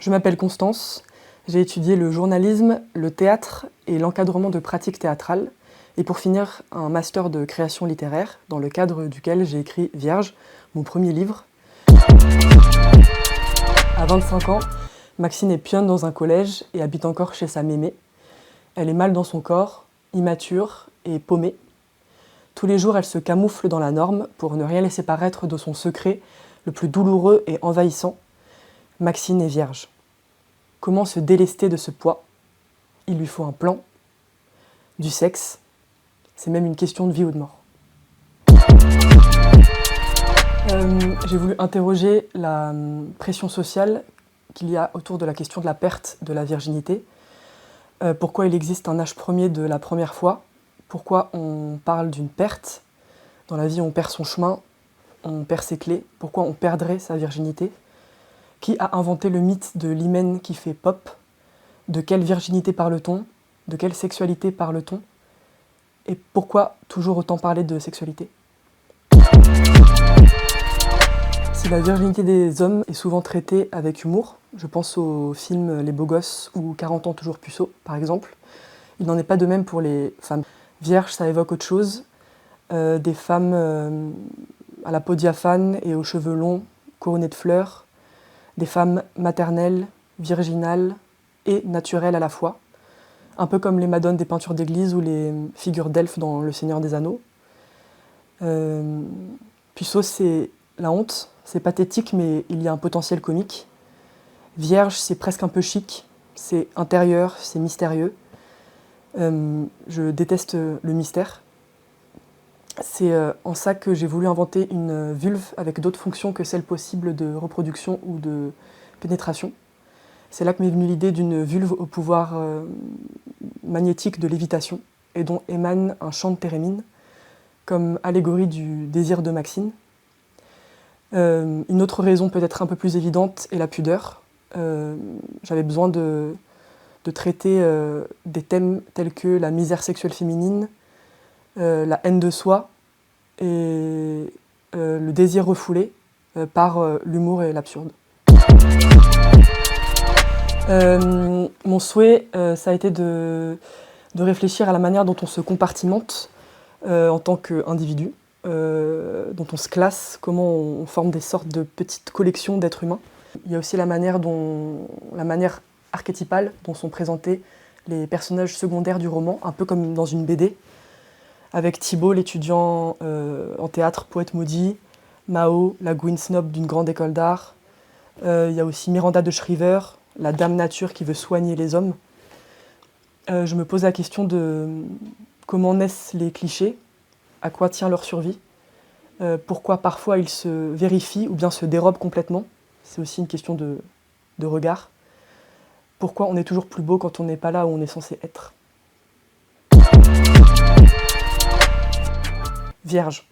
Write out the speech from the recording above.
Je m'appelle Constance, j'ai étudié le journalisme, le théâtre et l'encadrement de pratiques théâtrales, et pour finir, un master de création littéraire, dans le cadre duquel j'ai écrit Vierge, mon premier livre. À 25 ans, Maxine est pionne dans un collège et habite encore chez sa mémé. Elle est mal dans son corps, immature et paumée. Tous les jours, elle se camoufle dans la norme pour ne rien laisser paraître de son secret le plus douloureux et envahissant. Maxine est vierge. Comment se délester de ce poids? Il lui faut un plan, du sexe, c'est même une question de vie ou de mort. J'ai voulu interroger la pression sociale qu'il y a autour de la question de la perte de la virginité. Pourquoi il existe un âge premier de la première fois? Pourquoi on parle d'une perte? Dans la vie, on perd son chemin, on perd ses clés. Pourquoi on perdrait sa virginité? Qui a inventé le mythe de l'hymen qui fait pop? De quelle virginité parle-t-on? De quelle sexualité parle-t-on? Et pourquoi toujours autant parler de sexualité? Si la virginité des hommes est souvent traitée avec humour, je pense aux films Les Beaux Gosses ou 40 ans toujours puceaux, par exemple, il n'en est pas de même pour les femmes. Vierge, ça évoque autre chose, des femmes à la peau diaphane et aux cheveux longs, couronnés de fleurs, des femmes maternelles, virginales et naturelles à la fois, un peu comme les madones des peintures d'église ou les figures d'elfes dans Le Seigneur des Anneaux. Puceau, c'est la honte, c'est pathétique, mais il y a un potentiel comique. Vierge, c'est presque un peu chic, c'est intérieur, c'est mystérieux. Je déteste le mystère. C'est en ça que j'ai voulu inventer une vulve avec d'autres fonctions que celles possibles de reproduction ou de pénétration. C'est là que m'est venue l'idée d'une vulve au pouvoir magnétique de lévitation et dont émane un chant de Térémine, comme allégorie du désir de Maxine. Une autre raison peut-être un peu plus évidente est la pudeur. J'avais besoin de traiter des thèmes tels que la misère sexuelle féminine, la haine de soi et le désir refoulé par l'humour et l'absurde. Mon souhait, ça a été de réfléchir à la manière dont on se compartimente en tant qu'individu, dont on se classe, comment on forme des sortes de petites collections d'êtres humains. Il y a aussi la manière archétypale dont sont présentés les personnages secondaires du roman, un peu comme dans une BD, avec Thibaut, l'étudiant en théâtre, poète maudit, Mao, la Gwyn snob d'une grande école d'art. Il y a aussi Miranda de Shriver, la dame nature qui veut soigner les hommes. Je me pose la question de comment naissent les clichés, à quoi tient leur survie, pourquoi parfois ils se vérifient ou bien se dérobent complètement. C'est aussi une question de regard. Pourquoi on est toujours plus beau quand on n'est pas là où on est censé être. Vierge.